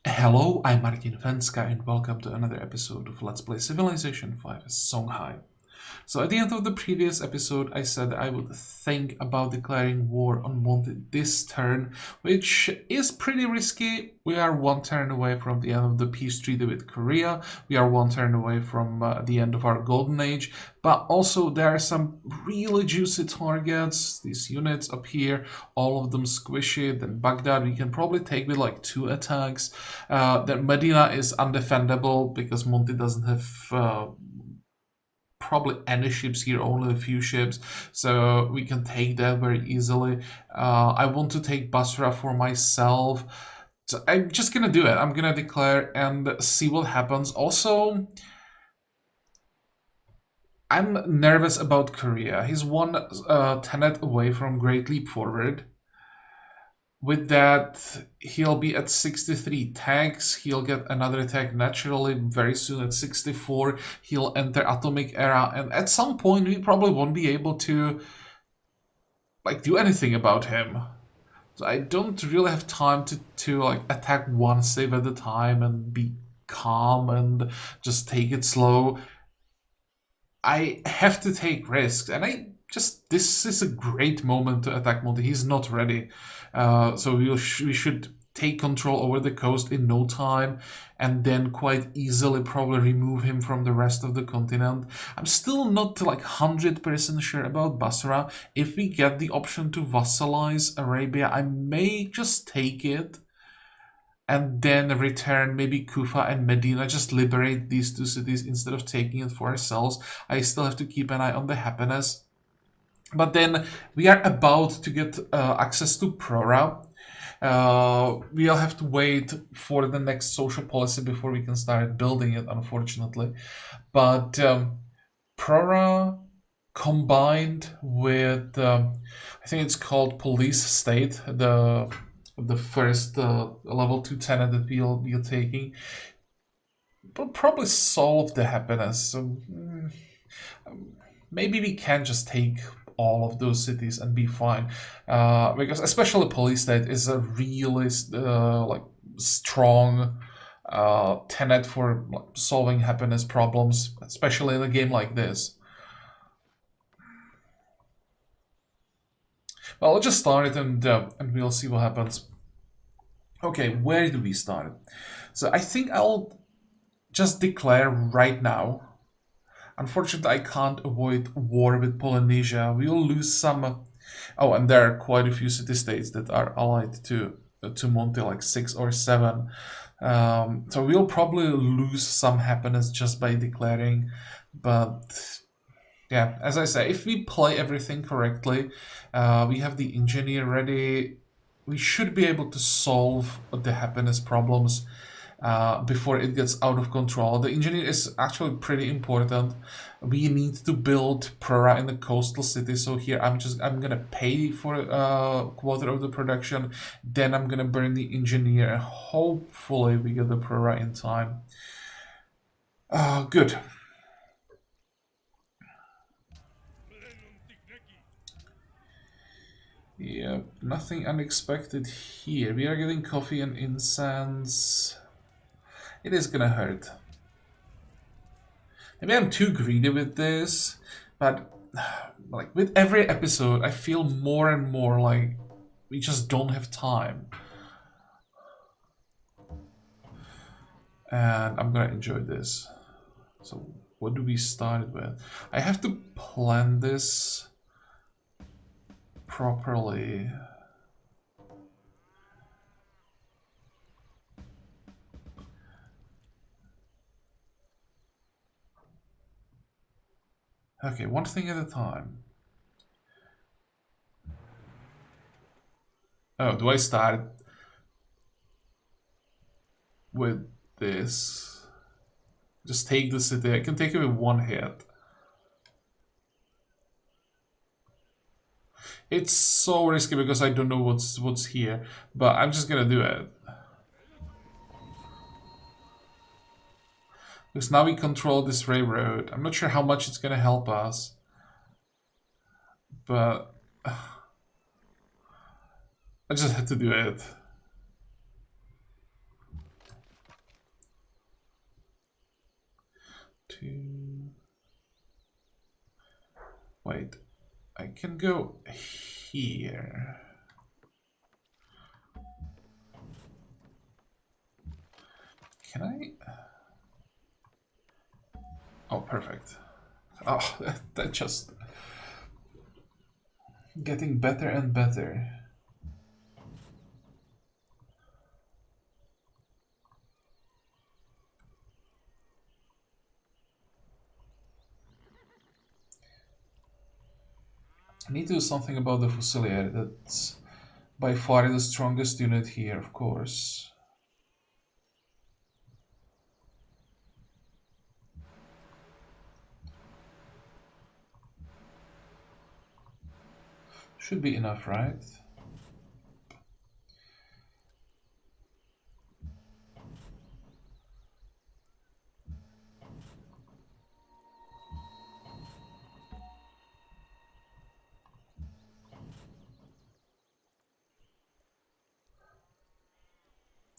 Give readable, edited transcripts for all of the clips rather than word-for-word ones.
Hello, I'm Martin Fencka and welcome to another episode of Let's Play Civilization 5 Songhai. So at the end of the previous episode, I said I would think about declaring war on Monte this turn, which is pretty risky. We are one turn away from the end of the peace treaty with Korea. We are one turn away from the end of our golden age, but also there are some really juicy targets. These units up here, all of them squishy. Then Baghdad we can probably take with like 2 attacks. Then Medina is undefendable because Monte doesn't have probably any ships here, only a few ships, so we can take that very easily. I want to take Basra for myself, so I'm just gonna do it. I'm gonna declare and see what happens. Also, I'm nervous about Korea. He's one tenet away from Great Leap Forward. With that, he'll be at 63 tags. He'll get another tag naturally very soon at 64. He'll enter Atomic Era, and at some point we probably won't be able to do anything about him. So I don't really have time to attack one save at a time and be calm and just take it slow. I have to take risks, and this is a great moment to attack Monte. He's not ready, so we should take control over the coast in no time, and then quite easily probably remove him from the rest of the continent. I'm still not 100% sure about Basra. If we get the option to vassalize Arabia, I may just take it and then return maybe Kufa and Medina, just liberate these two cities instead of taking it for ourselves. I still have to keep an eye on the happiness. But then we are about to get access to Prora. We'll have to wait for the next social policy before we can start building it, unfortunately. But Prora combined with, I think it's called Police State, the first level 2 tenant that we'll be taking, will probably solve the happiness. So maybe we can just take all of those cities and be fine, because especially Police State is a really strong tenet for solving happiness problems, especially in a game like this. Well, let's just start it and we'll see what happens. Okay, where do we start? So I think I'll just declare right now. Unfortunately, I can't avoid war with Polynesia. We'll lose some. Oh, and there are quite a few city-states that are allied to Monte, like 6 or 7. So we'll probably lose some happiness just by declaring, but yeah, as I say, if we play everything correctly, we have the engineer ready, we should be able to solve the happiness problems before it gets out of control. The engineer is actually pretty important. We need to build Prora in the coastal city, so here I'm gonna pay for a quarter of the production, then I'm gonna burn the engineer, and hopefully we get the Prora in time. Good. Yeah, nothing unexpected here. We are getting coffee and incense. It is gonna hurt. Maybe I'm too greedy with this, but with every episode, I feel more and more like we just don't have time. And I'm gonna enjoy this. So what do we start with? I have to plan this properly. Okay, one thing at a time. Oh, do I start with this? Just take the city. I can take it with one hit. It's so risky because I don't know what's here, but I'm just gonna do it. Because now we control this railroad. I'm not sure how much it's gonna help us, but I just had to do it. 2. Wait, I can go here. Can I? Oh, perfect. Oh, that just getting better and better. I need to do something about the Fusilier. That's by far the strongest unit here, of course. Should be enough, right?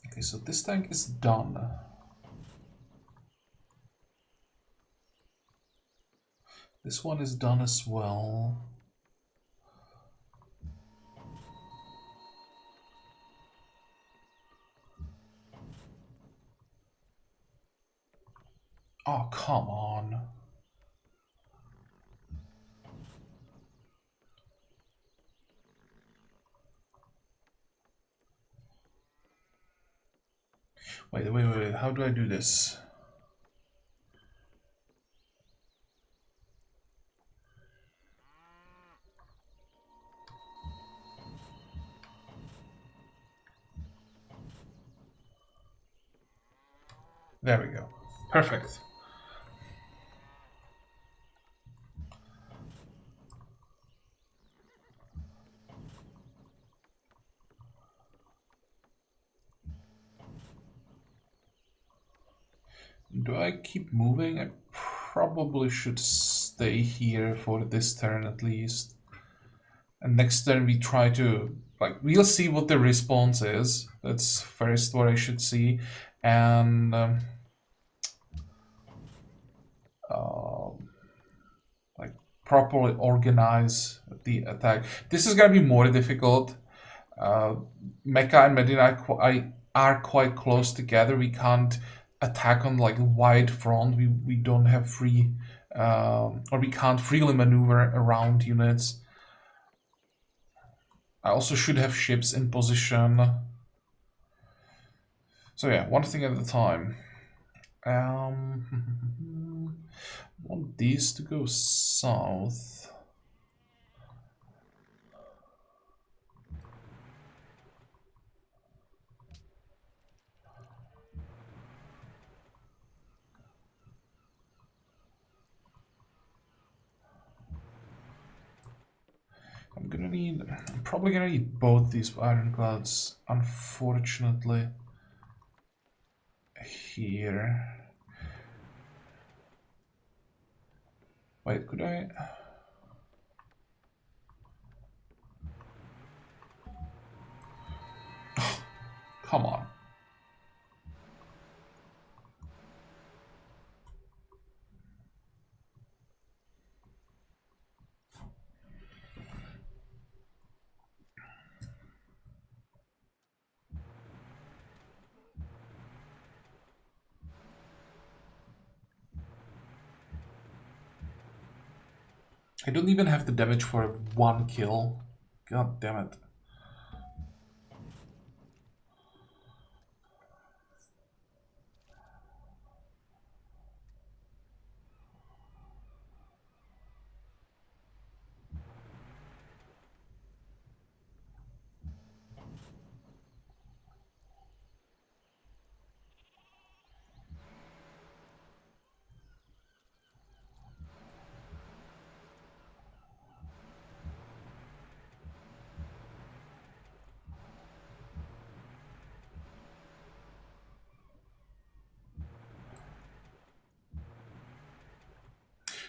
Okay, so this tank is done. This one is done as well. Oh, come on. Wait. How do I do this? There we go. Perfect. Do I keep moving? I probably should stay here for this turn at least. And next turn we try to, like, we'll see what the response is. That's first what I should see. And like properly organize the attack. This is gonna be more difficult. Mecca and Medina are quite close together. We can't attack on like a wide front. We don't have free, or we can't freely maneuver around units. I also should have ships in position. So yeah, one thing at a time. Want these to go south. I'm probably gonna need both these ironclads, unfortunately. Here. Wait, could I? Come on. I don't even have the damage for 1 kill. God damn it.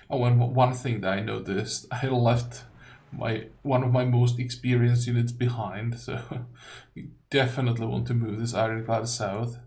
Oh, and one thing that I noticed, I left one of my most experienced units behind, so we definitely want to move this ironclad south.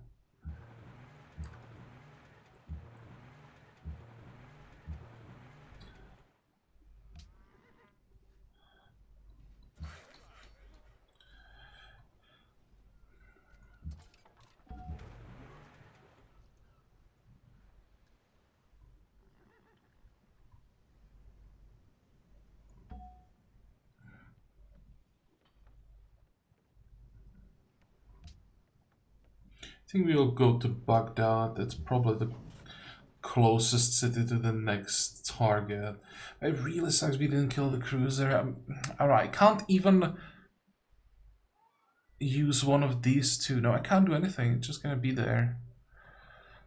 think we'll go to Baghdad. That's probably the closest city to the next target. It really sucks we didn't kill the cruiser. Alright, I can't even use one of these two. No, I can't do anything. It's just gonna be there.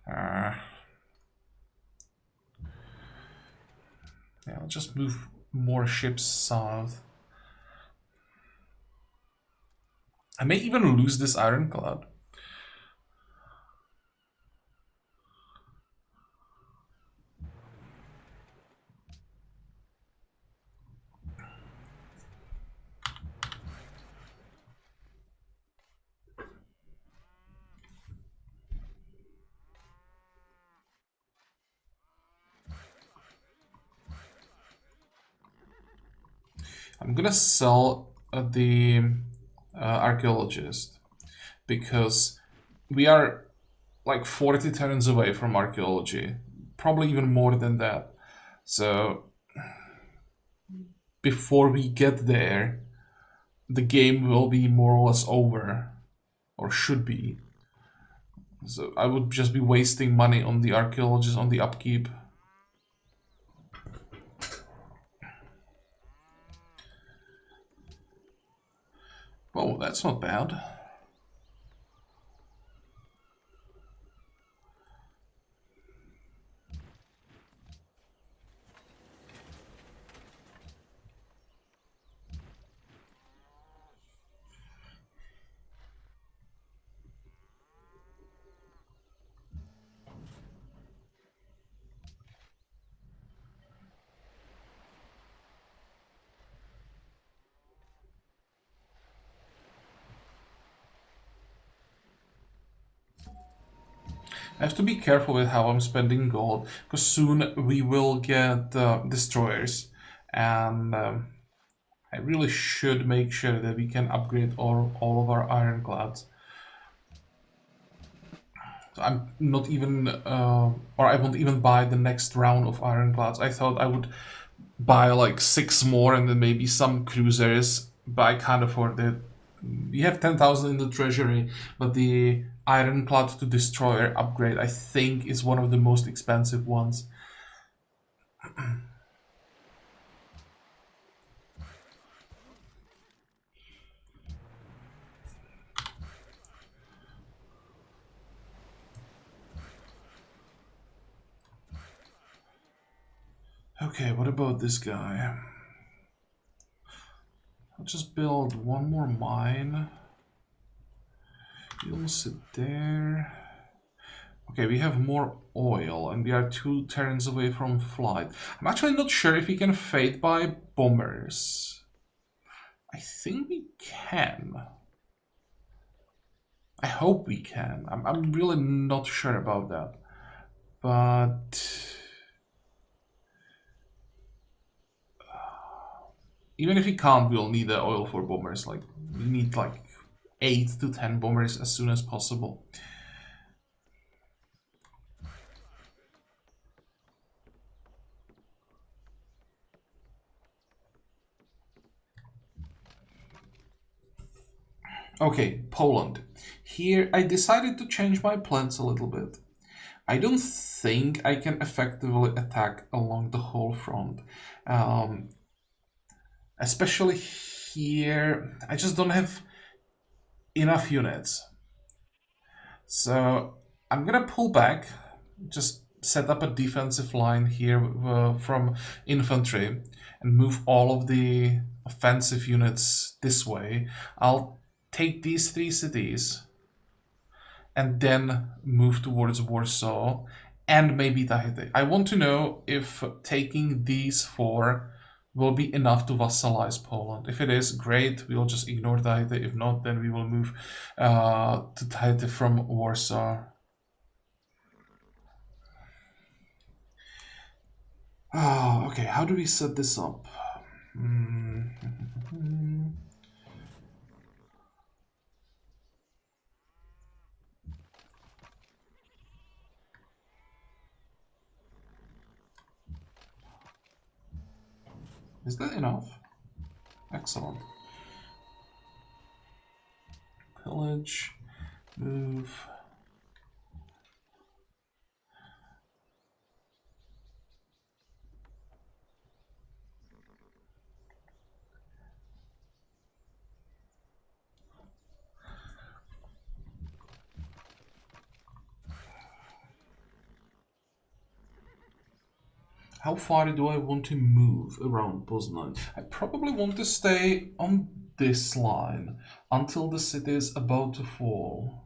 Yeah, I'll just move more ships south. I may even lose this ironclad. I'm gonna sell the archaeologist because we are like 40 turns away from archaeology, probably even more than that. So before we get there, the game will be more or less over, or should be. So I would just be wasting money on the archaeologist, on the upkeep. Oh, that's not bad. I have to be careful with how I'm spending gold, because soon we will get destroyers, and I really should make sure that we can upgrade all of our ironclads. So I'm not even, or I won't even buy the next round of ironclads. I thought I would buy like 6 more and then maybe some cruisers, but I can't afford it. We have 10,000 in the treasury, but the ironclad to destroyer upgrade I think is one of the most expensive ones. Okay, what about this guy? I'll just build one more mine. You'll sit there. Okay, we have more oil and we are 2 turns away from flight. I'm actually not sure if we can fade by bombers. I think we can. I hope we can. I'm really not sure about that. But even if we can't, we'll need the oil for bombers. Like, we need like 8 to 10 bombers as soon as possible. Okay, Poland. Here I decided to change my plans a little bit. I don't think I can effectively attack along the whole front. Um, Especially here, I just don't have enough units. So I'm gonna pull back, just set up a defensive line here from infantry and move all of the offensive units this way. I'll take these 3 cities and then move towards Warsaw and maybe Tahiti. I want to know if taking these 4 will be enough to vassalize Poland. If it is, great, we'll just ignore Tahiti. If not, then we will move to Tahiti from Warsaw. Oh, okay, how do we set this up? Is that enough? Excellent. Pillage, move. How far do I want to move around Poznan? I probably want to stay on this line until the city is about to fall.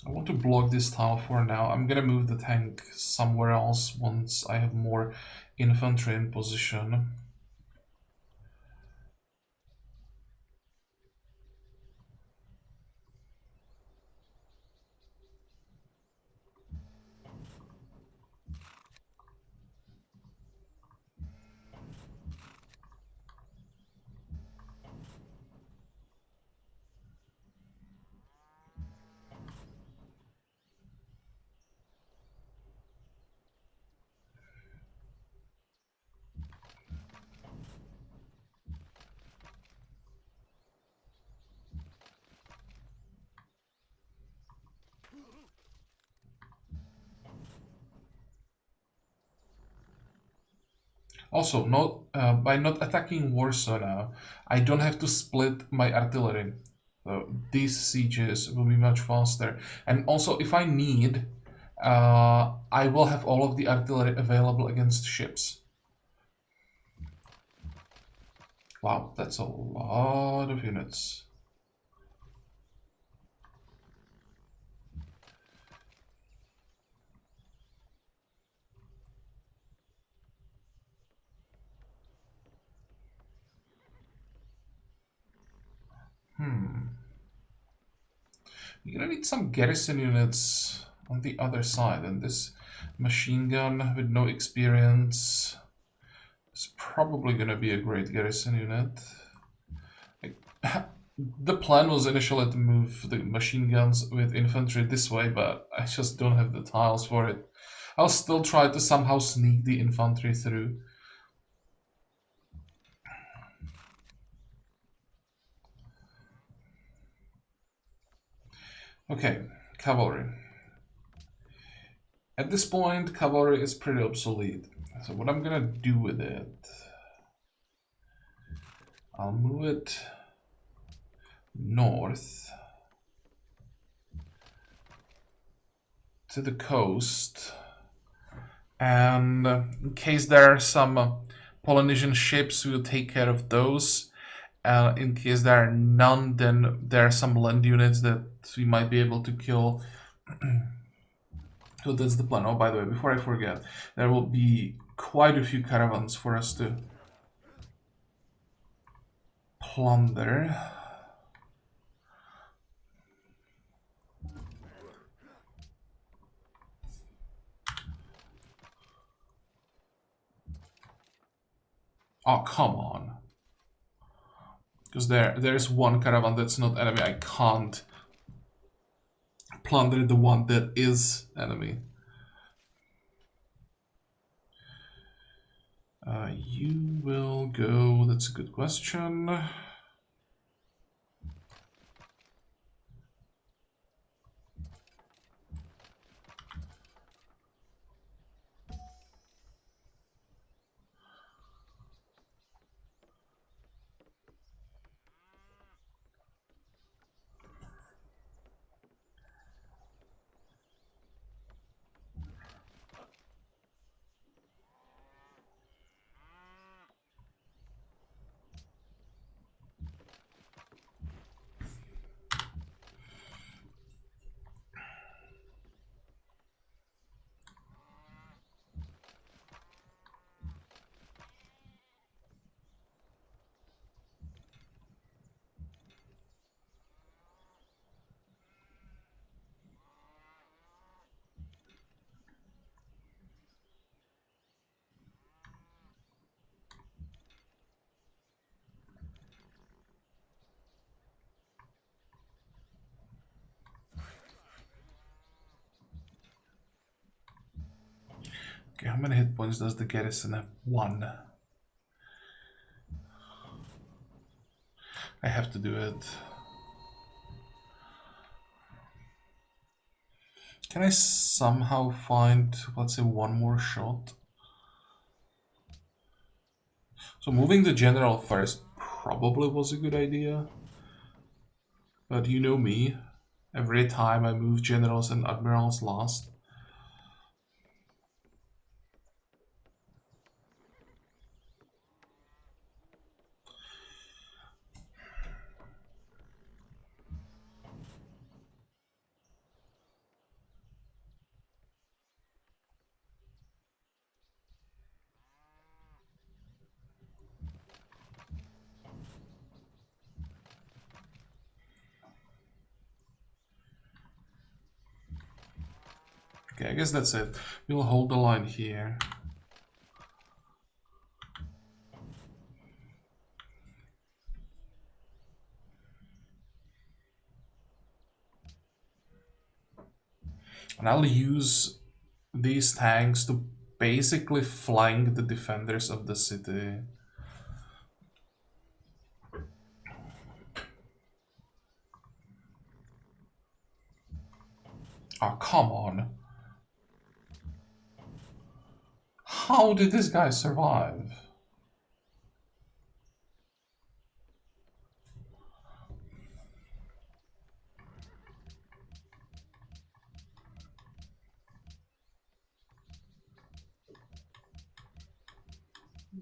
I want to block this tile for now. I'm gonna move the tank somewhere else once I have more infantry in position. Also, by not attacking Warsaw now, I don't have to split my artillery. So these sieges will be much faster. And also, if I need, I will have all of the artillery available against ships. Wow, that's a lot of units. You're gonna need some garrison units on the other side, and this machine gun with no experience is probably gonna be a great garrison unit. The plan was initially to move the machine guns with infantry this way, but I just don't have the tiles for it. I'll still try to somehow sneak the infantry through. Okay, cavalry. At this point, cavalry is pretty obsolete. So what I'm gonna do with it, I'll move it north to the coast, and in case there are some Polynesian ships, we'll take care of those. In case there are none, then there are some land units that we might be able to kill. So that's the plan. Oh, by the way, before I forget, there will be quite a few caravans for us to plunder. Oh, come on. Because there's one caravan that's not enemy. I can't plunder the one that is enemy. You will go. That's a good question. Okay, how many hit points does the garrison have? 1. I have to do it. Can I somehow find, let's say, one more shot? So moving the general first probably was a good idea. But you know me, every time I move generals and admirals last. Okay, I guess that's it. We'll hold the line here. And I'll use these tanks to basically flank the defenders of the city. Oh, come on. How did this guy survive?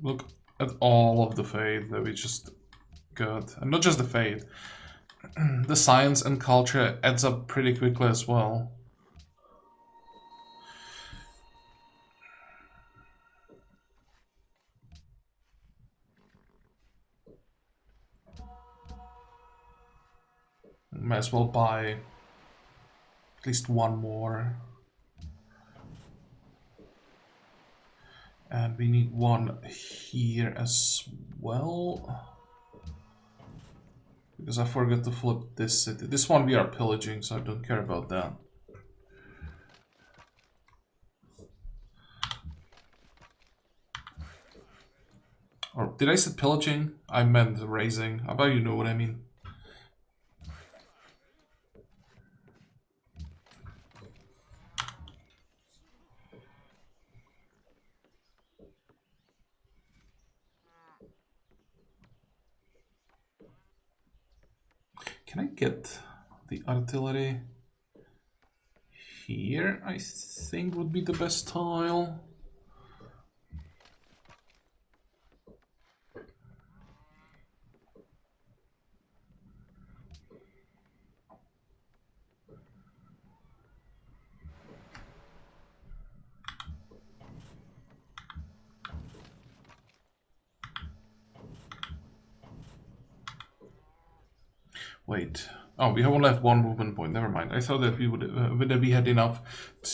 Look at all of the fate that we just got. And not just the fate. The science and culture adds up pretty quickly as well. Might as well buy at least one more. And we need one here as well. Because I forgot to flip this city. This one we are pillaging, so I don't care about that. Or did I say pillaging? I meant raising. How about you know what I mean? Can I get the artillery here? I think would be the best tile. Wait. Oh, we only have one movement point. Never mind. I thought that we would that we had enough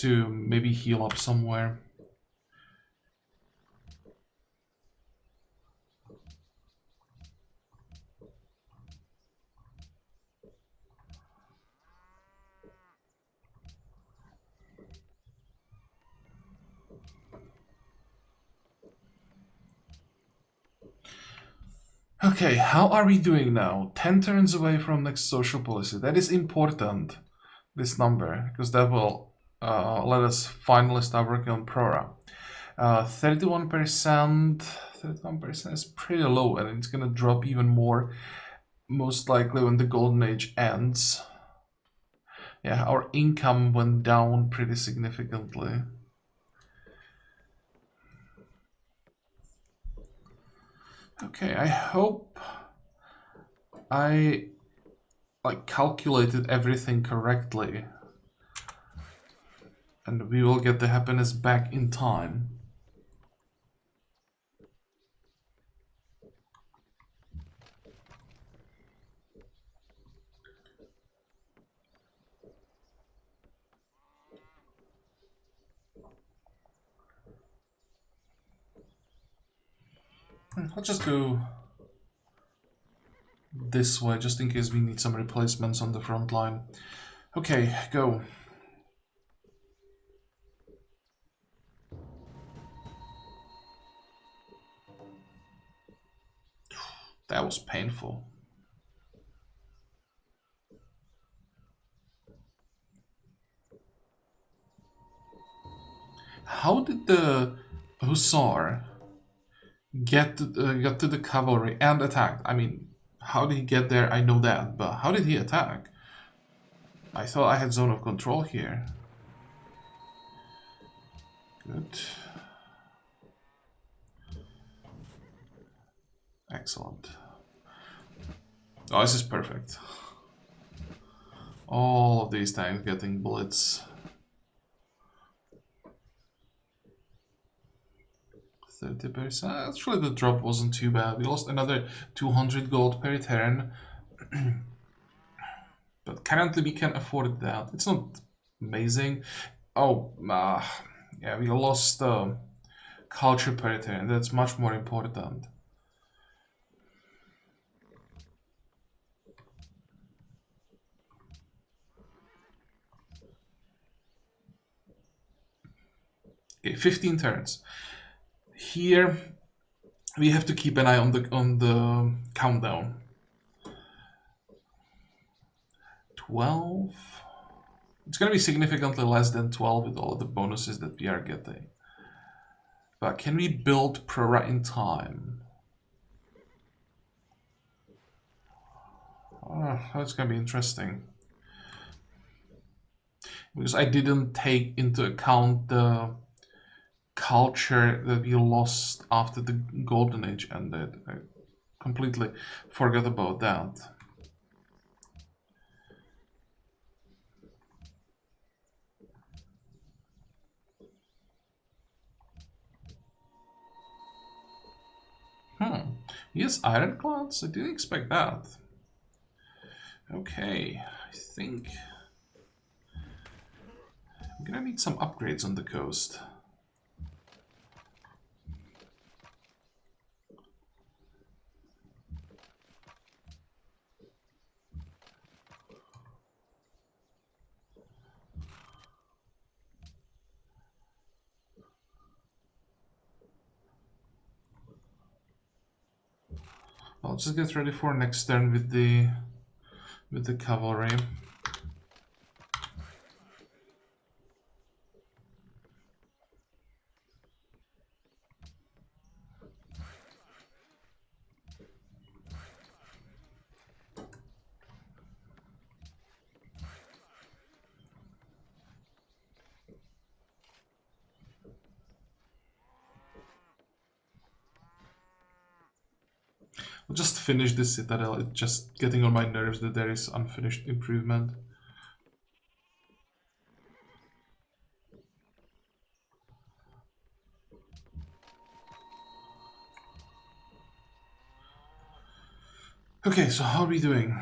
to maybe heal up somewhere. Okay, how are we doing now? 10 turns away from next social policy. That is important, this number, because that will let us finally start working on Prora. 31%, 31% is pretty low, and it's gonna drop even more, most likely when the Golden Age ends. Yeah, our income went down pretty significantly. Okay, I hope I calculated everything correctly, and we will get the happiness back in time. I'll just go this way, just in case we need some replacements on the front line. Okay, go. That was painful. How did the Hussar got to the cavalry and attacked. I mean, how did he get there? I know that, but how did he attack? I thought I had zone of control here. Good. Excellent. Oh, this is perfect. All of these tanks getting bullets. 30%. Actually, the drop wasn't too bad. We lost another 200 gold per turn. But currently we can afford that. It's not amazing. Oh, yeah, we lost culture per turn. That's much more important. Okay, 15 turns. Here we have to keep an eye on the countdown. 12. It's gonna be significantly less than 12 with all of the bonuses that we are getting. But can we build Prora in time? Oh, that's gonna be interesting. Because I didn't take into account the culture that we lost after the Golden Age ended. I completely forgot about that. Yes, ironclads? I didn't expect that. Okay, I think I'm gonna need some upgrades on the coast. I'll just get ready for next turn with the cavalry. I'll just finish this citadel. It's just getting on my nerves that there is unfinished improvement. Okay, so how are we doing?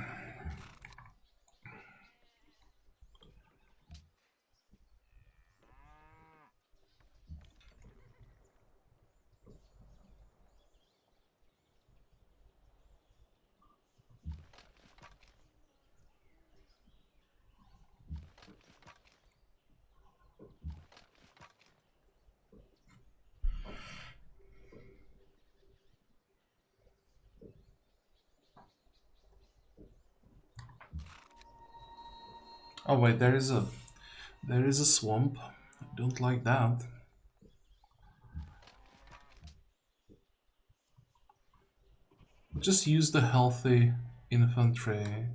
Oh wait, there is a swamp. I don't like that. Just use the healthy infantry,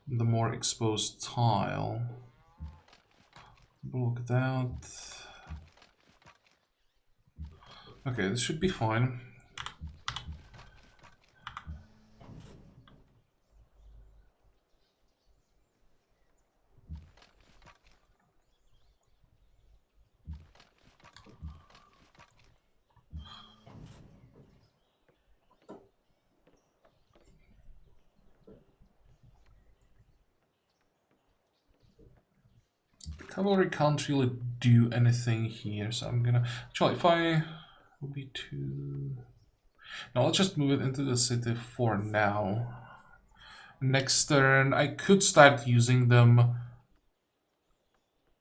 the more exposed tile. Block that. Okay, this should be fine. Cavalry can't really do anything here, so I'm gonna actually if I would be too. No, let's just move it into the city for now. Next turn, I could start using them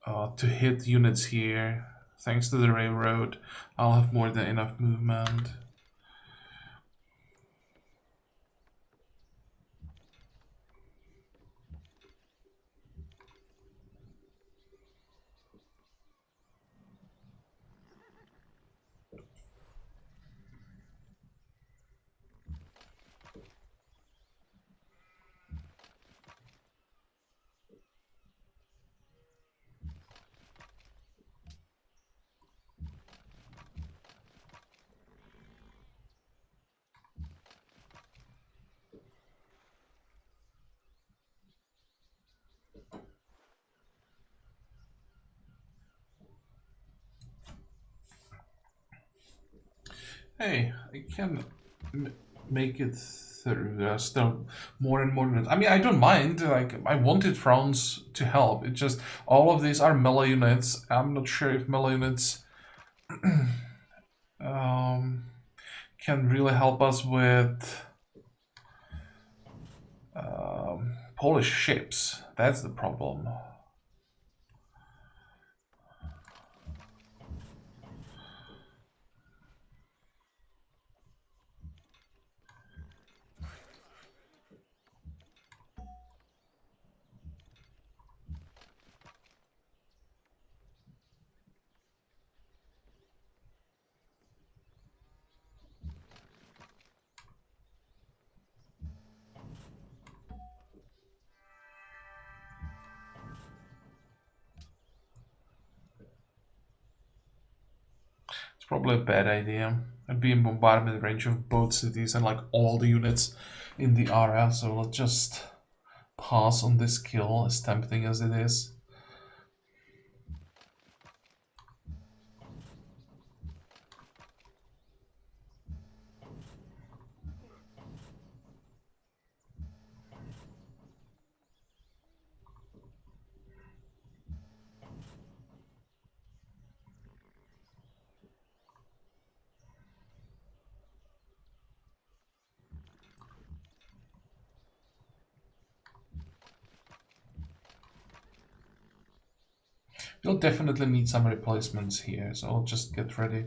to hit units here. Thanks to the railroad, I'll have more than enough movement. Hey, I can make it through. Still more and more units. I mean, I don't mind. Like, I wanted Frowns to help. It just all of these are melee units. I'm not sure if melee units um, can really help us with Polish ships. That's the problem. It's probably a bad idea. I'd be in bombardment range of both cities and like all the units in the area, so let's just pass on this kill, as tempting as it is. You'll definitely need some replacements here, so I'll just get ready.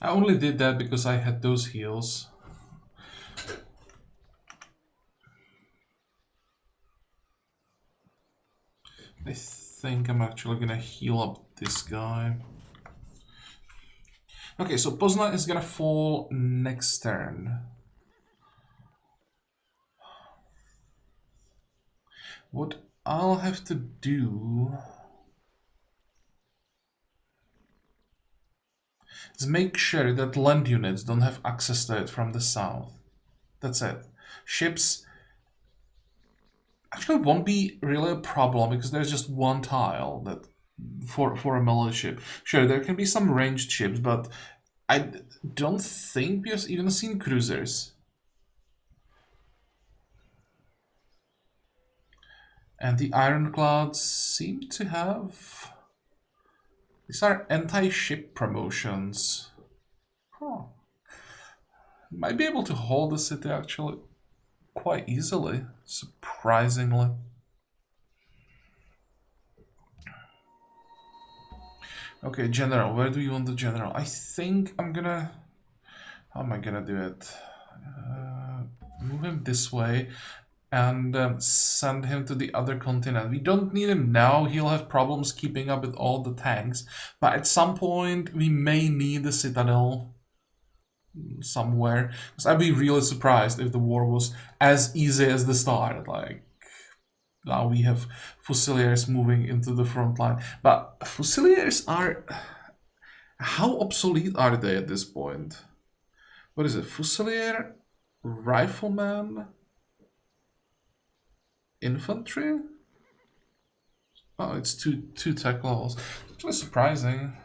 I only did that because I had those heals. I think I'm actually gonna heal up this guy. Okay, so Poznan is gonna fall next turn. What I'll have to do is make sure that land units don't have access to it from the south. That's it. Ships actually won't be really a problem because there's just one tile that for a melee ship. Sure, there can be some ranged ships, but I don't think we've even seen cruisers. And the ironclads seem to have... These are anti-ship promotions. Huh. Might be able to hold the city actually quite easily, surprisingly. Okay, general, where do you want the general? I think I'm gonna... How am I gonna do it? Move him this way and send him to the other continent. We don't need him now, he'll have problems keeping up with all the tanks, but at some point we may need the citadel somewhere. Because I'd be really surprised if the war was as easy as the start. Like, now we have Fusiliers moving into the front line. But Fusiliers are... How obsolete are they at this point? What is it? Fusilier? Rifleman? Infantry? Oh, it's two tech levels. It's really surprising.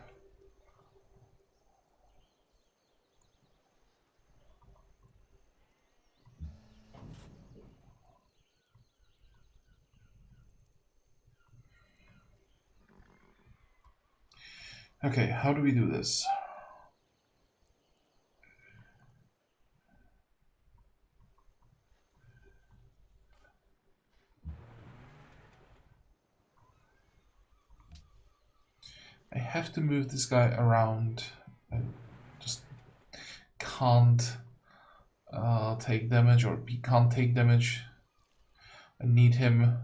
Okay, how do we do this? I have to move this guy around. I just can't take damage, or he can't take damage I need him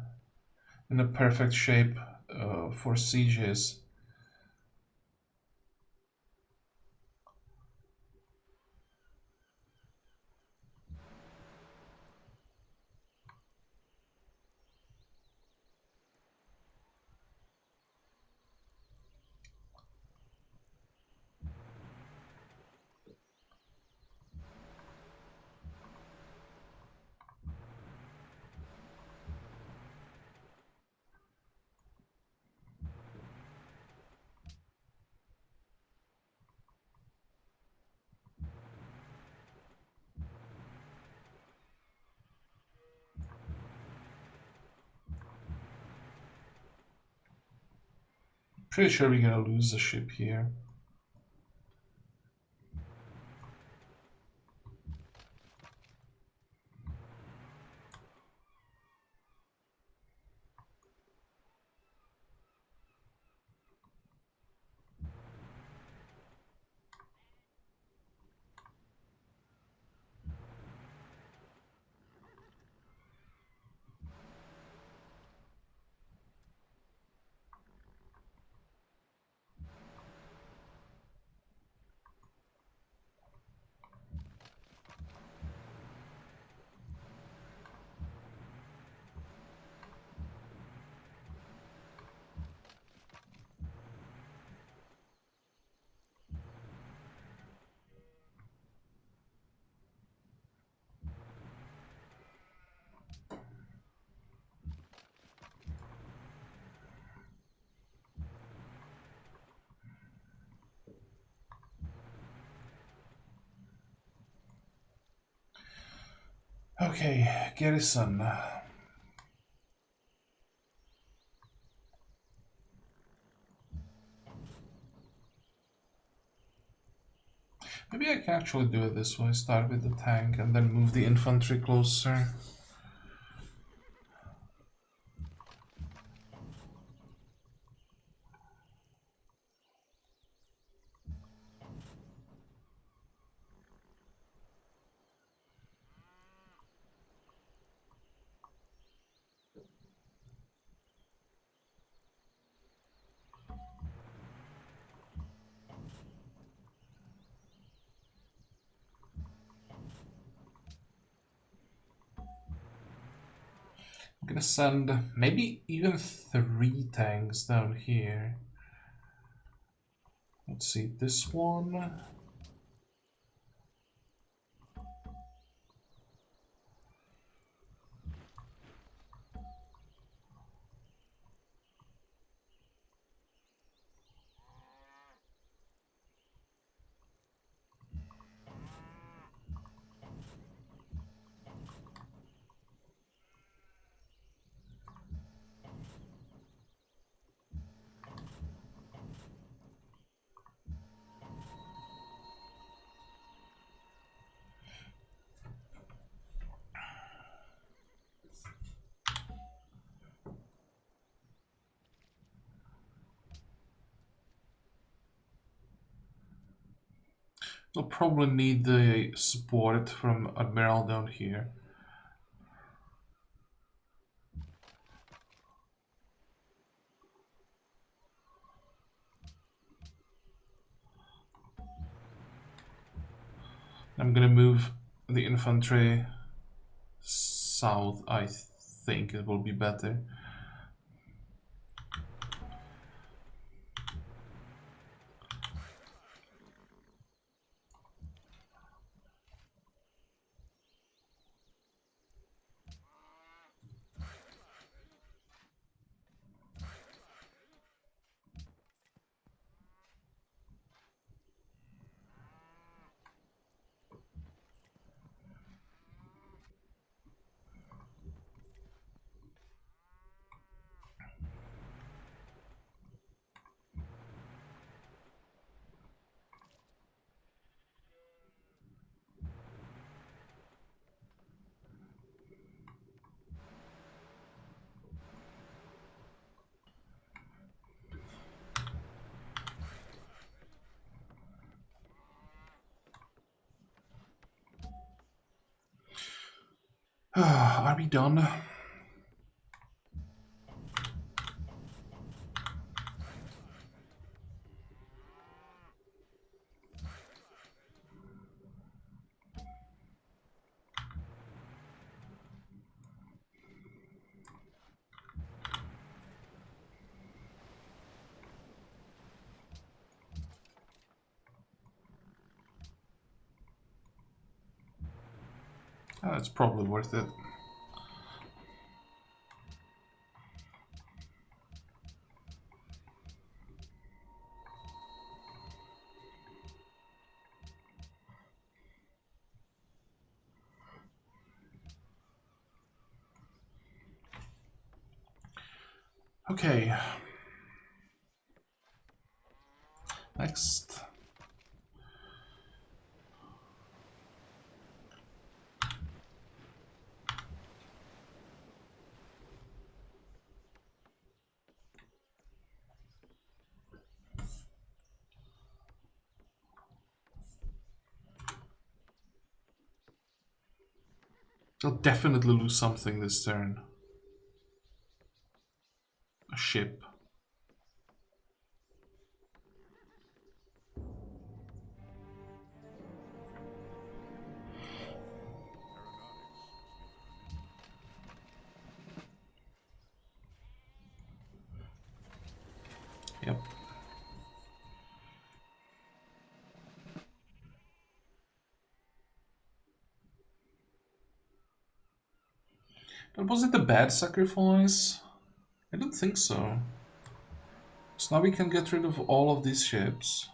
in a perfect shape for sieges. Pretty sure we're gonna lose the ship here. Okay, garrison. Maybe I can actually do it this way. Start with the tank and then move the infantry closer. I'm gonna send maybe even 3 tanks down here. Let's see, this one. We'll probably need the support from Admiral down here. I'm gonna move the infantry south. I think it will be better. Are we done? It's probably worth it. Okay. Next. They'll definitely lose something this turn. A ship. Yep. But was it a bad sacrifice? I don't think so. So now we can get rid of all of these ships.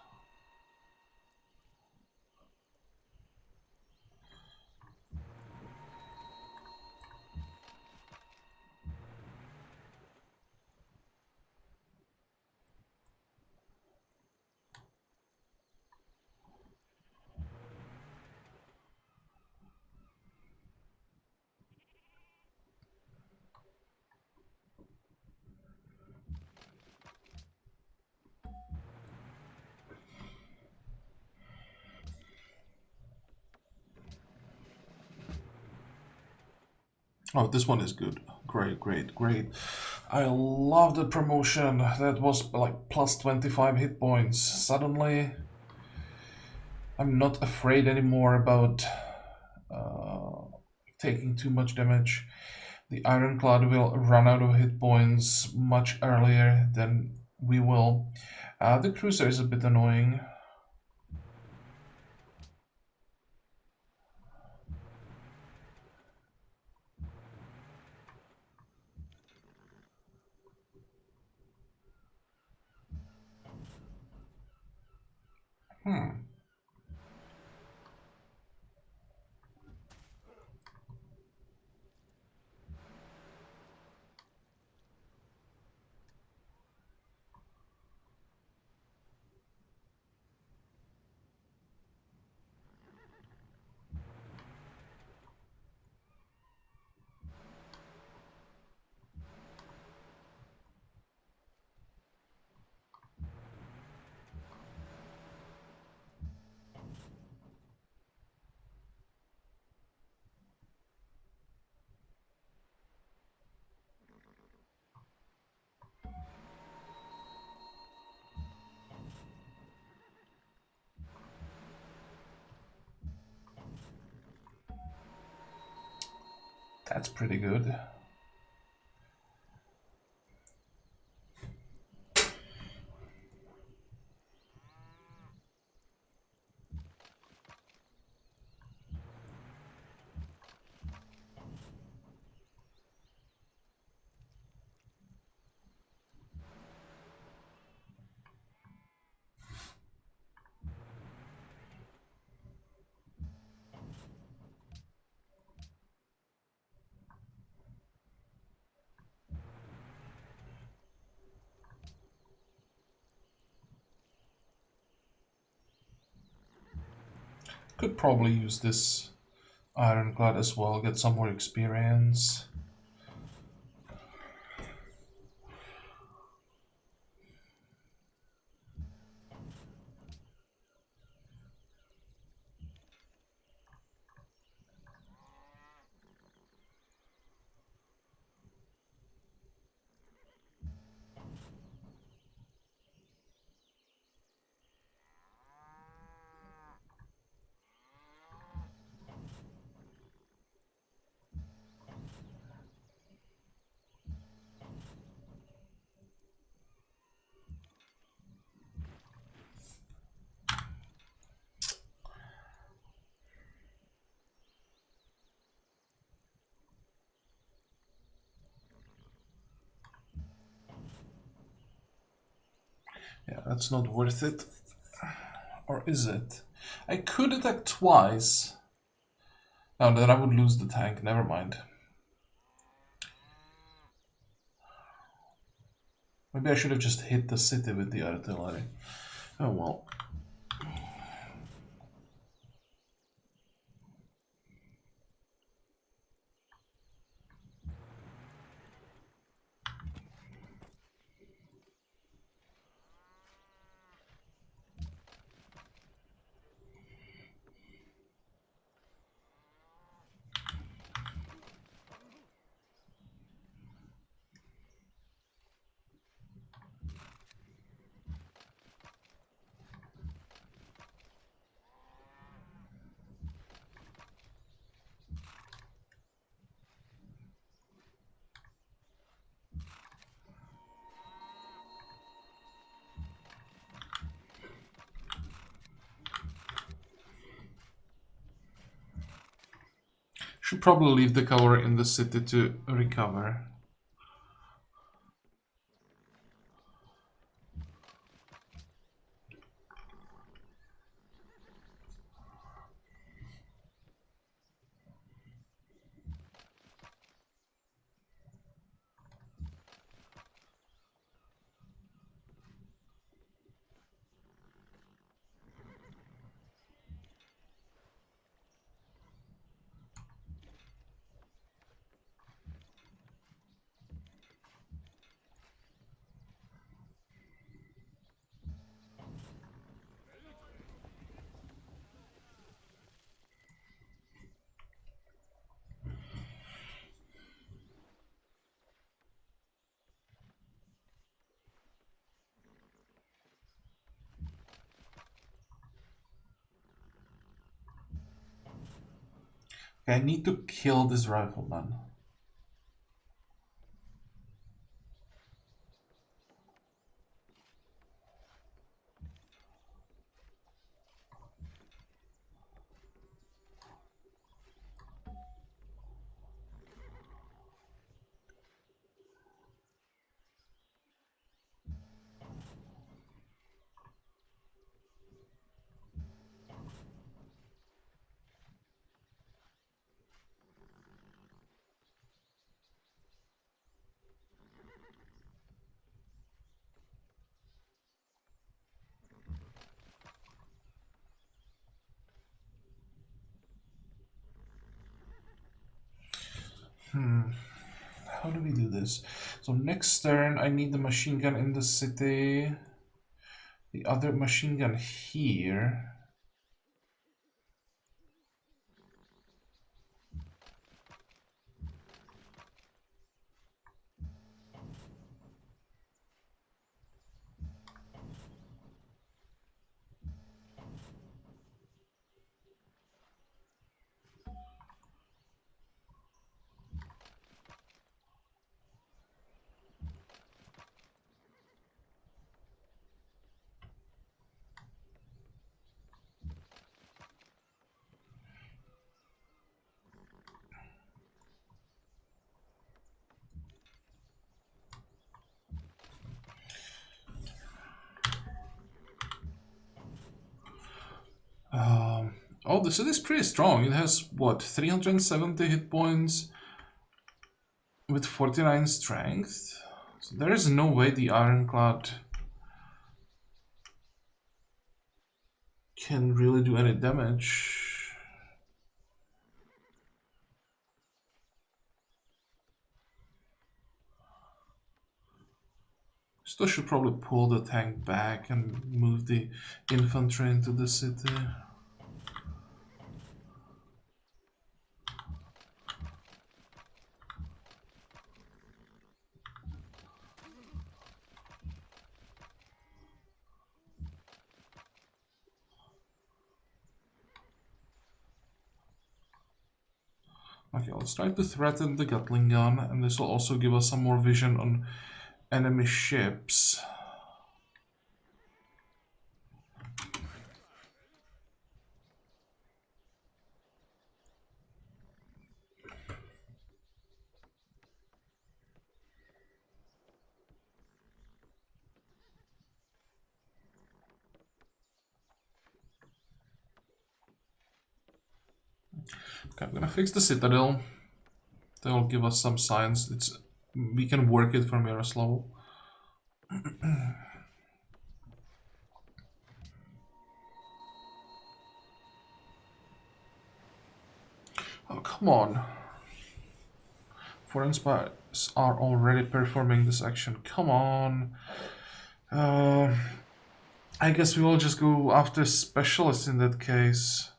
Oh, this one is good. Great, great, great. I love the promotion. That was like plus 25 hit points. Suddenly, I'm not afraid anymore about taking too much damage. The Ironclad will run out of hit points much earlier than we will. The Cruiser is a bit annoying. That's pretty good. Could probably use this Ironclad as well, get some more experience. Yeah, that's not worth it. Or is it? I could attack twice. No, then I would lose the tank. Never mind. Maybe I should have just hit the city with the artillery. Oh well. Should probably leave the cavalry in the city to recover. Okay, I need to kill this rifleman. How do we do this? So next turn I need the machine gun in the city. The other machine gun here. Oh, the city is pretty strong. It has what, 370 hit points with 49 strength. So there is no way the ironclad can really do any damage. Still should probably pull the tank back and move the infantry into the city. Okay, let's try to threaten the Gatling gun, and this will also give us some more vision on enemy ships. Okay, I'm gonna fix the citadel. That will give us some signs. We can work it from Yaroslav. Oh, come on. Foreign spies are already performing this action. Come on. I guess we will just go after specialists in that case.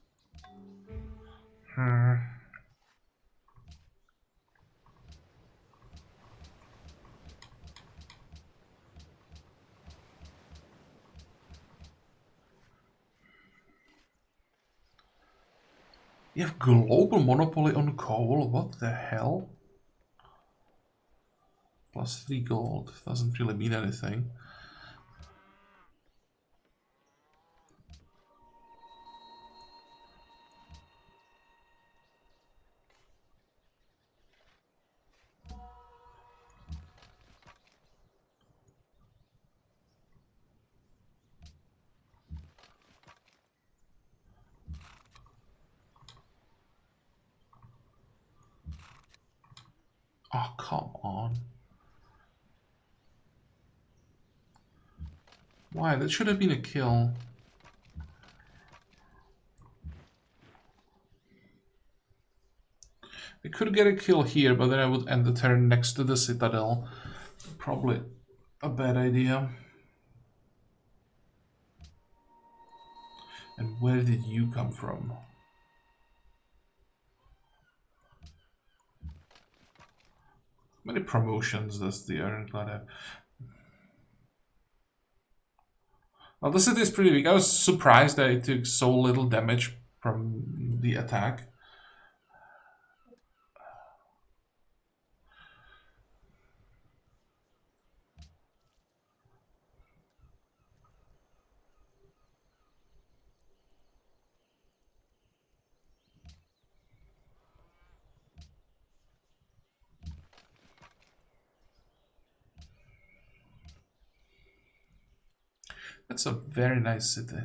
You have global monopoly on coal? What the hell? +3 gold. Doesn't really mean anything. Oh, come on. Why? That should have been a kill. I could get a kill here, but then I would end the turn next to the citadel. Probably a bad idea. And where did you come from? How many promotions does the Ironclad have? Well, the city is pretty weak. I was surprised that it took so little damage from the attack. That's a very nice city.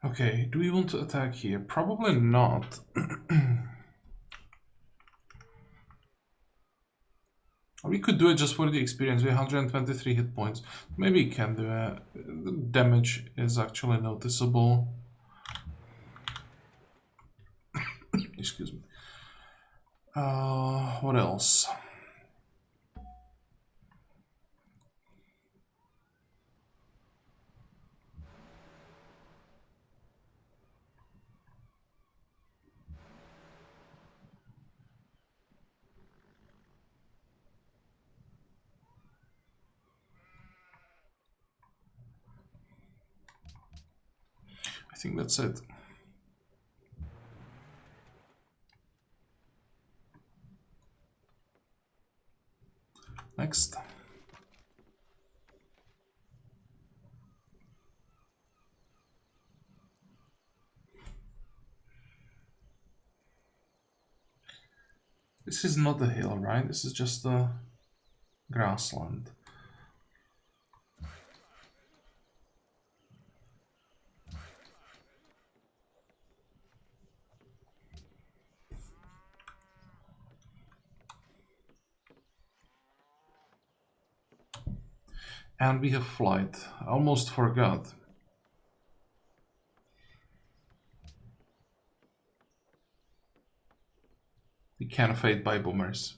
Okay, do we want to attack here? Probably not. We could do it just for the experience. We have 123 hit points. Maybe we can do it. The damage is actually noticeable. Excuse me. What else? I think that's it. Next. This is not a hill, right? This is just a grassland. And we have flight. I almost forgot. You can fade by boomers.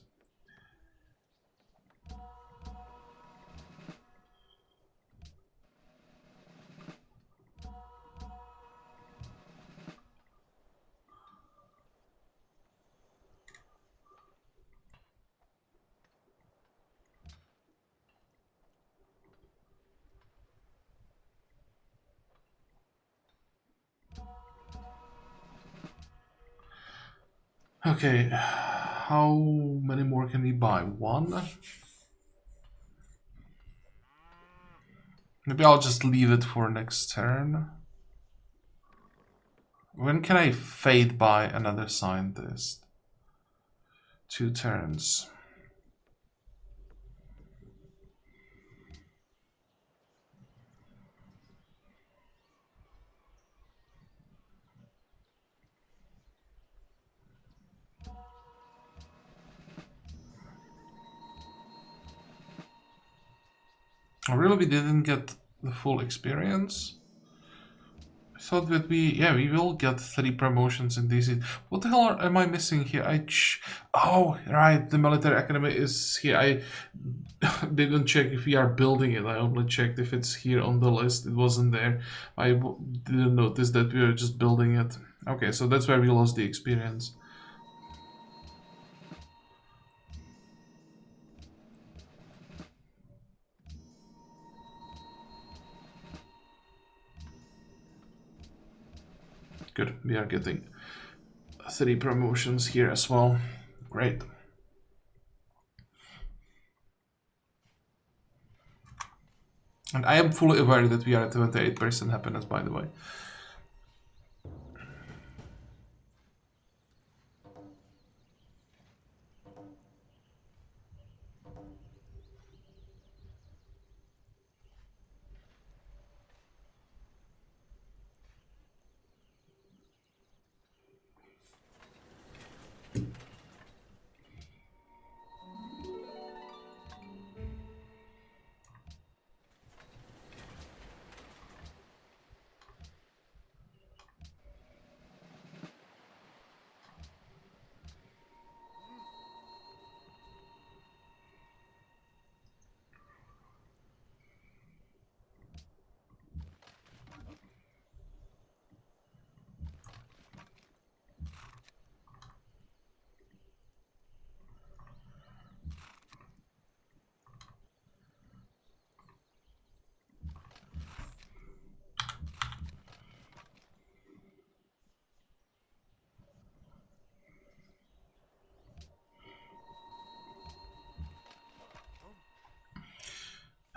Okay, how many more can we buy? One? Maybe I'll just leave it for next turn. When can I fade by another scientist? 2 turns. Oh, really, we didn't get the full experience? I thought that we will get 3 promotions in DC. What the hell am I missing here? Oh, right, the military academy is here. I didn't check if we are building it. I only checked if it's here on the list. It wasn't there. I didn't notice that we were just building it. Okay, so that's where we lost the experience. Good, we are getting 3 promotions here as well. Great. And I am fully aware that we are at 28% happiness, by the way.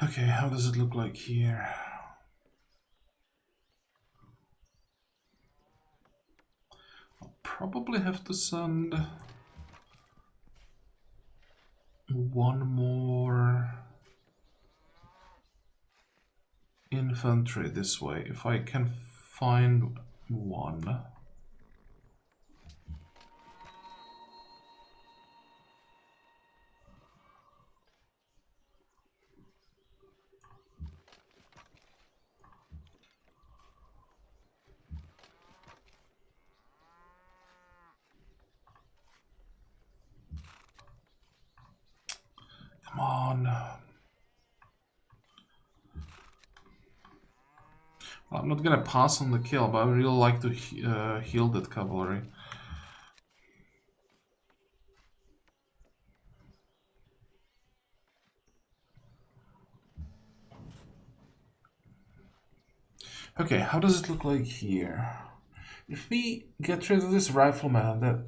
Okay, how does it look like here? I'll probably have to send 1 more infantry this way, if I can find one. Come on. Well, I'm not gonna pass on the kill, but I would really like to heal that cavalry. Okay, how does it look like here? If we get rid of this rifleman,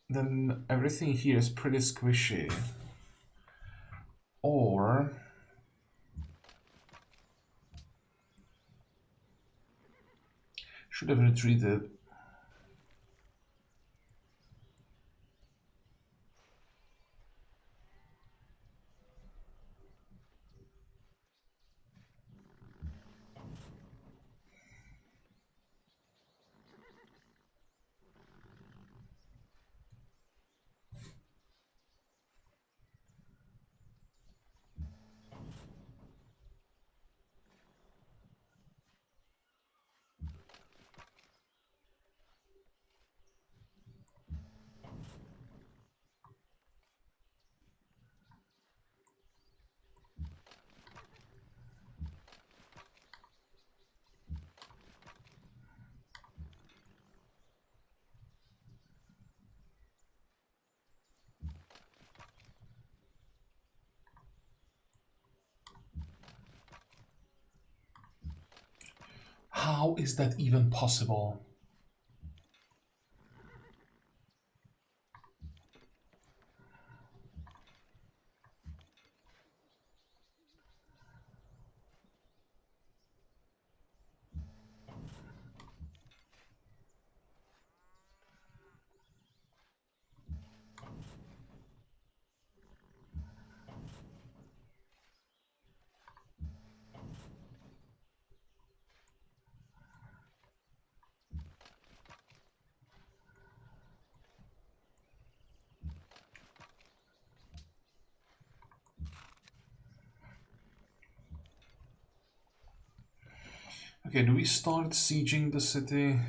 then everything here is pretty squishy. Or should have retreated. How is that even possible? Okay, do we start sieging the city?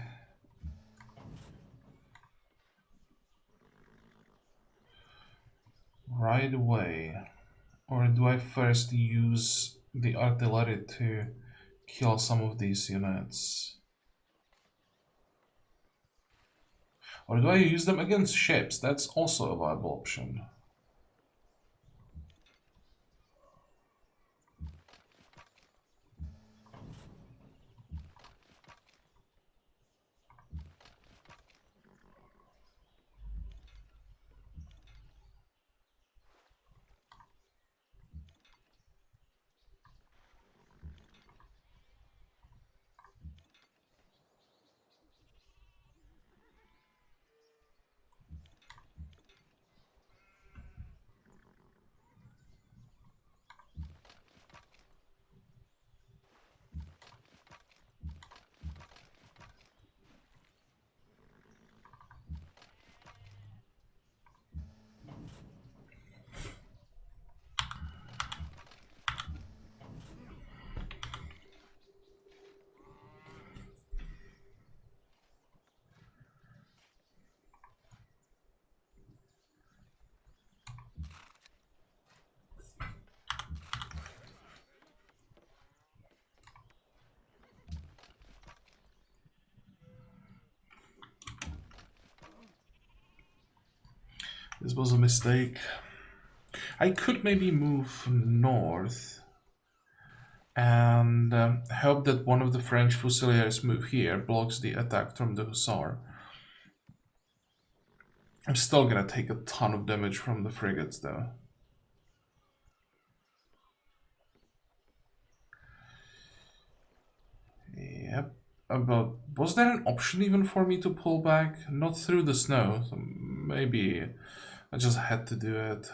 Right away. Or do I first use the artillery to kill some of these units? Or do I use them against ships? That's also a viable option. This was a mistake. I could maybe move north and hope that one of the French Fusiliers move here, blocks the attack from the Hussar. I'm still gonna take a ton of damage from the frigates though. Yep. But was there an option even for me to pull back? Not through the snow. So maybe I just had to do it.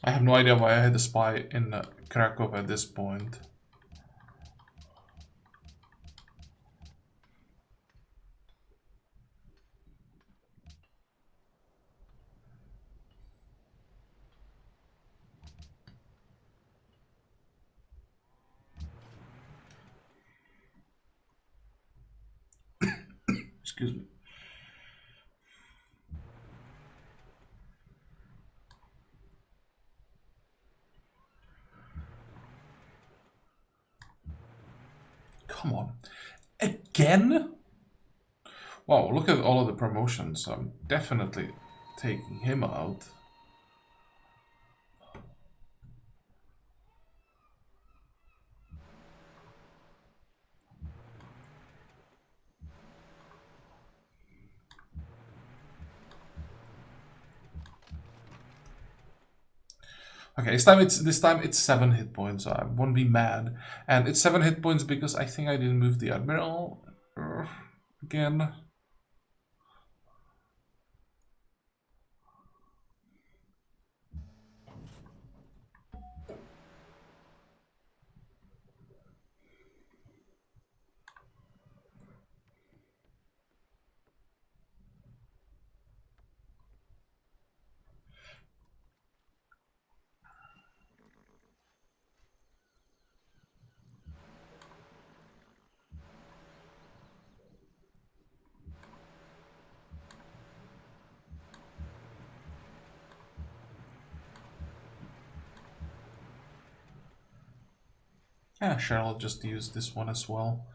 I have no idea why I had a spy in Krakow at this point. Excuse me. Come on. Again? Wow, look at all of the promotions. I'm definitely taking him out. Okay, this time it's 7 hit points. So I won't be mad, and it's 7 hit points because I think I didn't move the admiral again. Yeah, sure, I'll just use this one as well.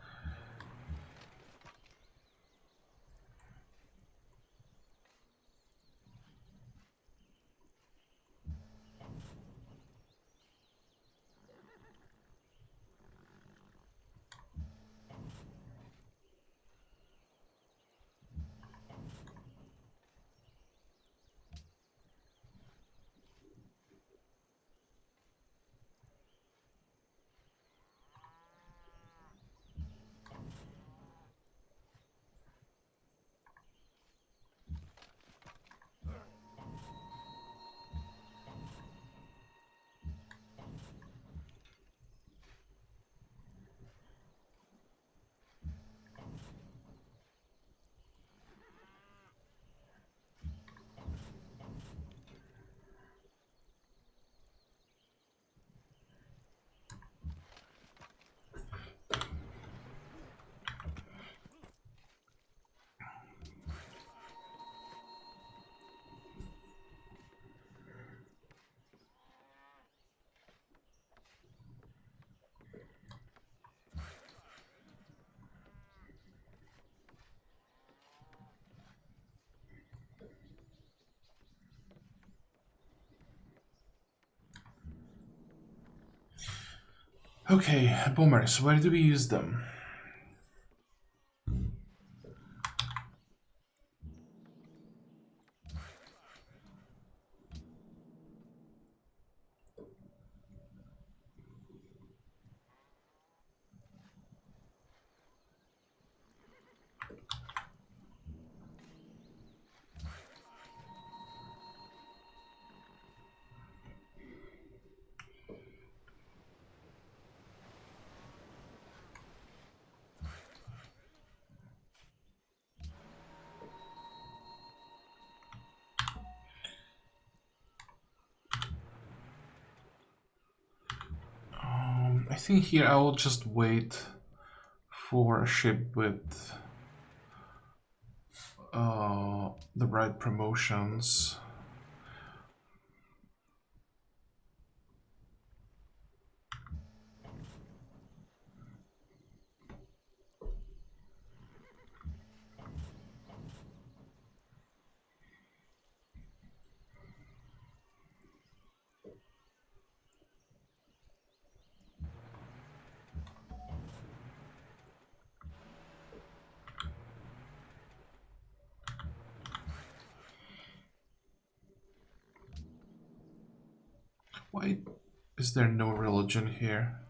Okay, boomers, where do we use them? I think here I will just wait for a ship with the right promotions. Why is there no religion here?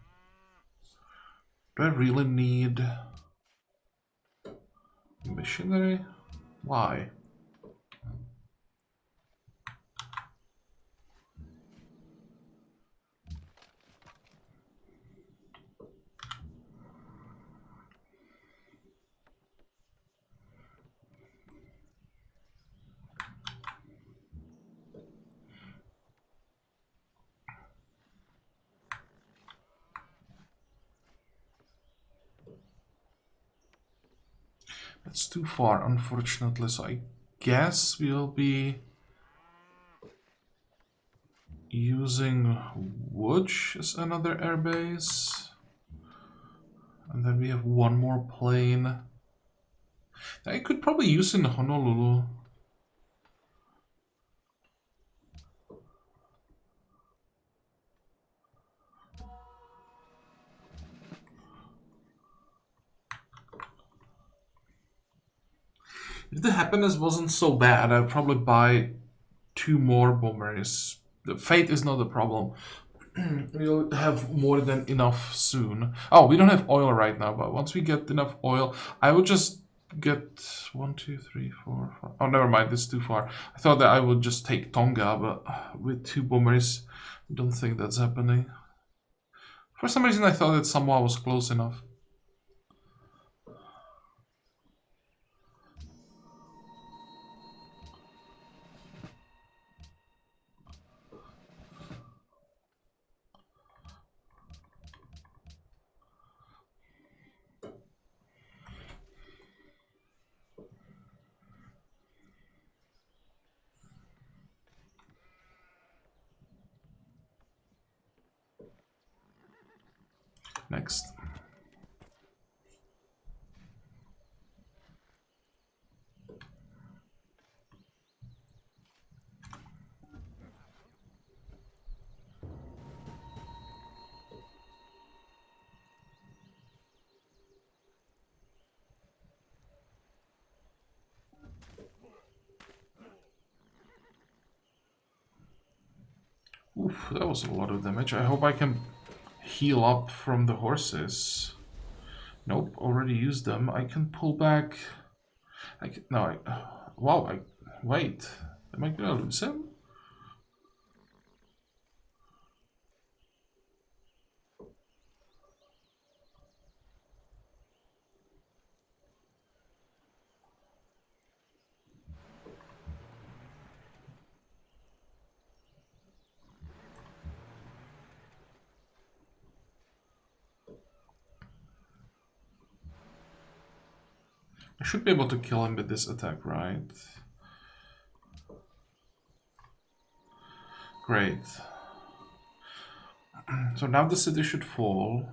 Do I really need missionary? Why? That's too far, unfortunately, so I guess we'll be using Łódź as another airbase. And then we have one more plane. I could probably use in Honolulu. If the happiness wasn't so bad, I'd probably buy 2 more bombers. The fate is not a problem. We'll have more than enough soon. Oh, we don't have oil right now, but once we get enough oil, I would just get 1, 2, 3, 4, 5. Oh, never mind, this is too far. I thought that I would just take Tonga, but with 2 bombers, I don't think that's happening. For some reason, I thought that Samoa was close enough. Next. Oof, that was a lot of damage. I hope I can heal up from the horses. Nope, already used them. I can pull back. I can, no, wow, wait. Am I gonna lose him? I should be able to kill him with this attack, right? Great. So now the city should fall.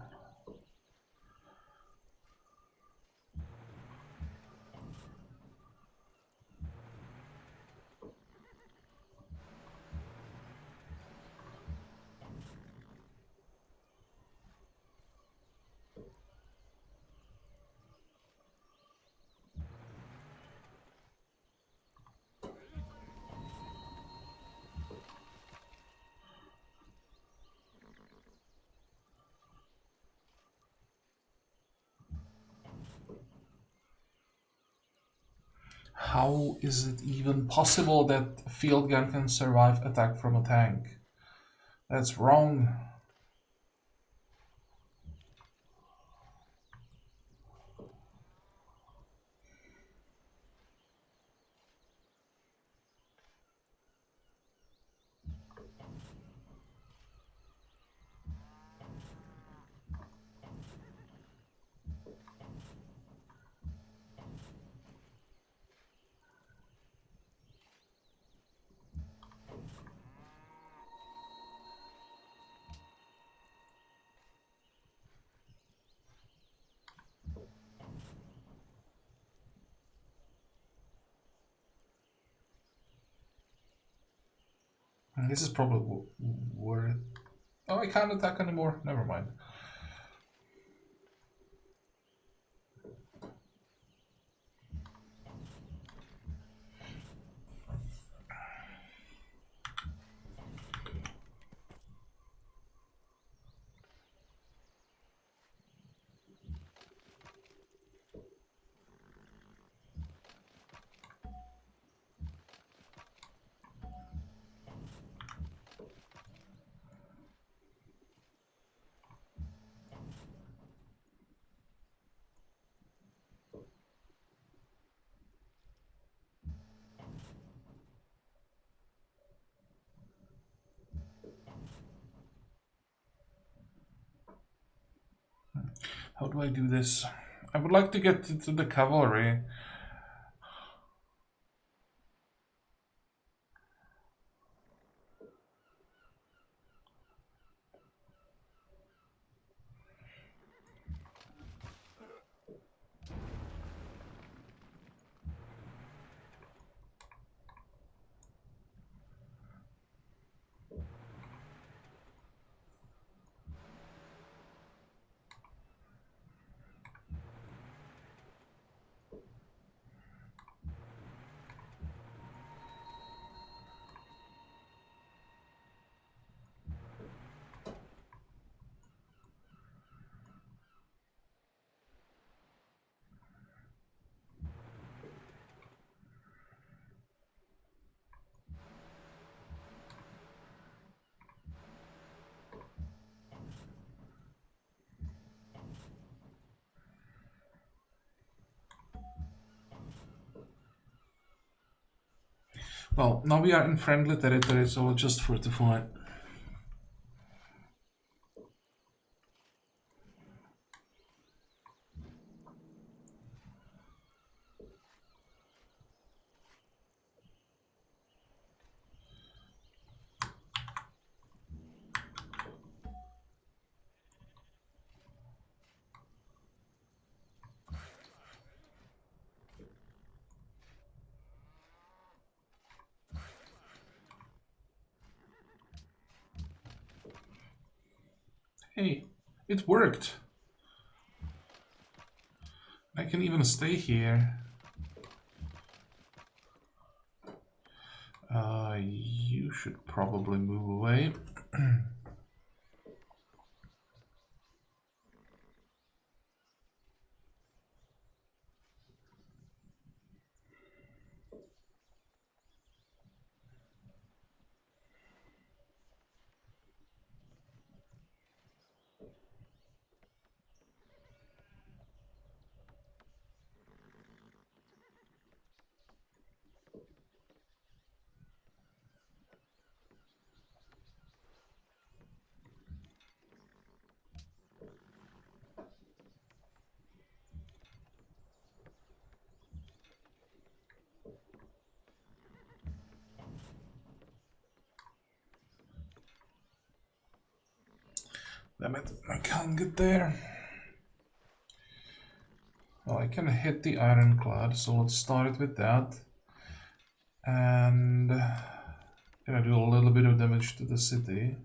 How is it even possible that a field gun can survive attack from a tank? That's wrong. This is probably worth. Oh, I can't attack anymore. Never mind. How do I do this? I would like to get to the cavalry. Well, now we are in friendly territory, so we'll just fortify. Hey, it worked. I can even stay here. You should probably move away. Damn it, I can't get there. Well, I can hit the ironclad, so let's start it with that. And gonna do a little bit of damage to the city.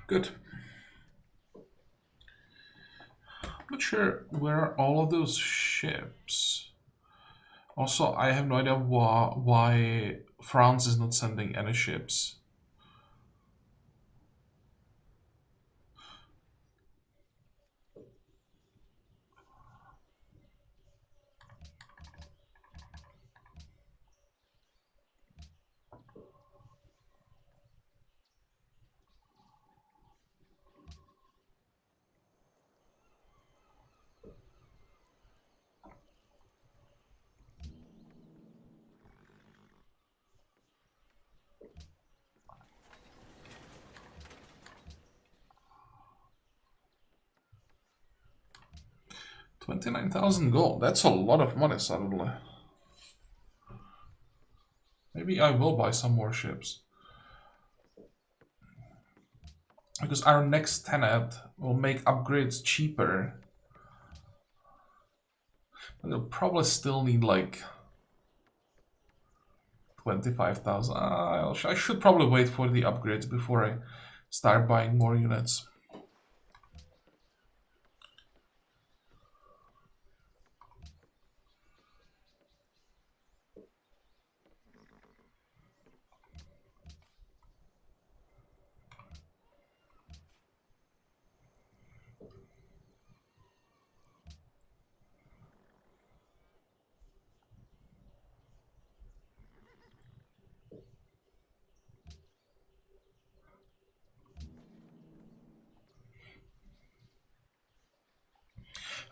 Good. I'm not sure where are all of those ships. Also, I have no idea why France is not sending any ships. $29,000 gold. That's a lot of money suddenly. Maybe I will buy some more ships. Because our next tenet will make upgrades cheaper. But they'll probably still need like 25,000. I should probably wait for the upgrades before I start buying more units.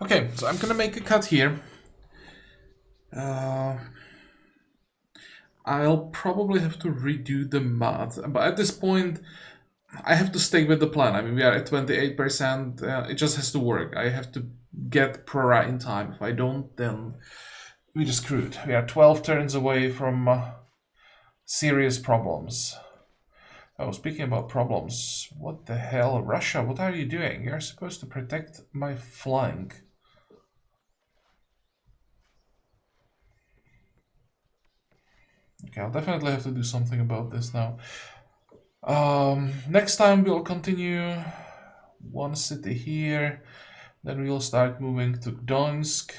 Okay, so I'm gonna make a cut here. I'll probably have to redo the math, but at this point, I have to stay with the plan. I mean, we are at 28%. It just has to work. I have to get Prora in time. If I don't, then we just screwed. We are 12 turns away from serious problems. Oh, speaking about problems, what the hell? Russia, what are you doing? You're supposed to protect my flank. Okay, I'll definitely have to do something about this now. Next time we'll continue one city here, then we'll start moving to Gdansk.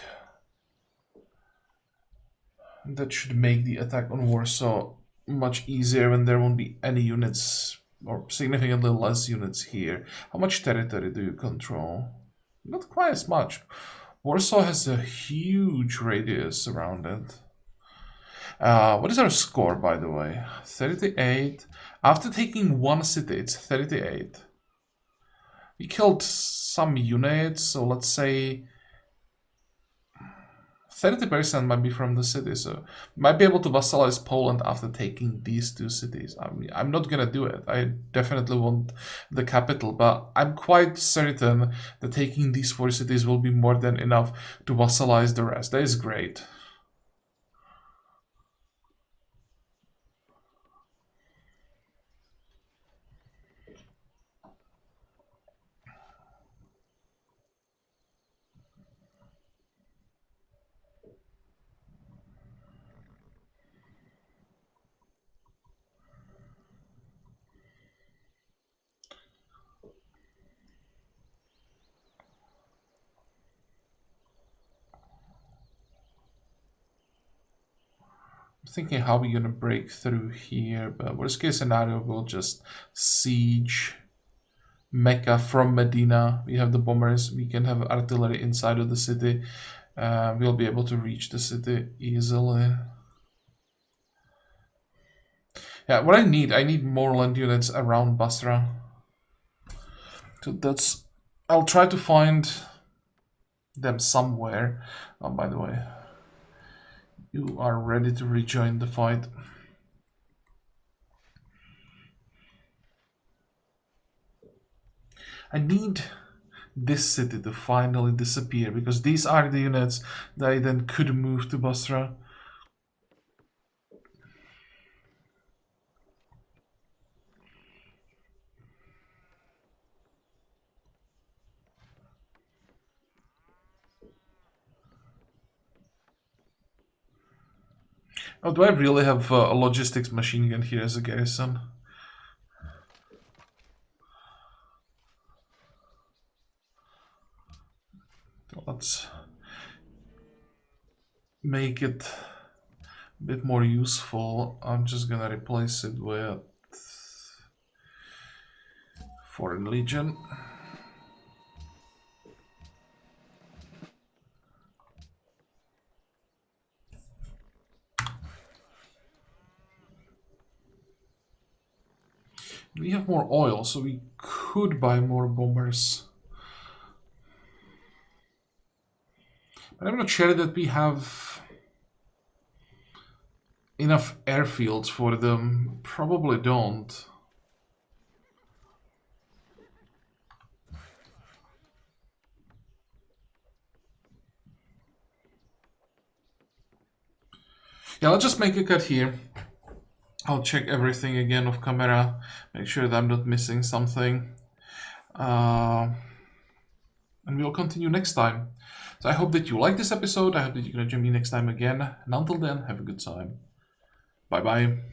That should make the attack on Warsaw much easier when there won't be any units, or significantly less units here. How much territory do you control? Not quite as much. Warsaw has a huge radius around it. What is our score, by the way? 38. After taking one city, it's 38. We killed some units, so let's say 30% might be from the city, so might be able to vassalize Poland after taking these two cities. I mean, I'm not gonna do it. I definitely want the capital, but I'm quite certain that taking these four cities will be more than enough to vassalize the rest. That is great. thinking how we're gonna break through here, but worst case scenario, we'll just siege Mecca from Medina. We have the bombers, we can have artillery inside of the city. We'll be able to reach the city easily. Yeah, what I need more land units around Basra. So that's, I'll try to find them somewhere. Oh, by the way, you are ready to rejoin the fight. I need this city to finally disappear, because these are the units that I then could move to Basra. Oh, do I really have a logistics machine gun here as a garrison? Let's make it a bit more useful. I'm just gonna replace it with Foreign Legion. We have more oil, so we could buy more bombers. But I'm not sure that we have enough airfields for them. Probably don't. Yeah, let's just make a cut here. I'll check everything again off camera, make sure that I'm not missing something. And we'll continue next time. So I hope that you like this episode. I hope that you're going to join me next time again. And until then, have a good time. Bye bye.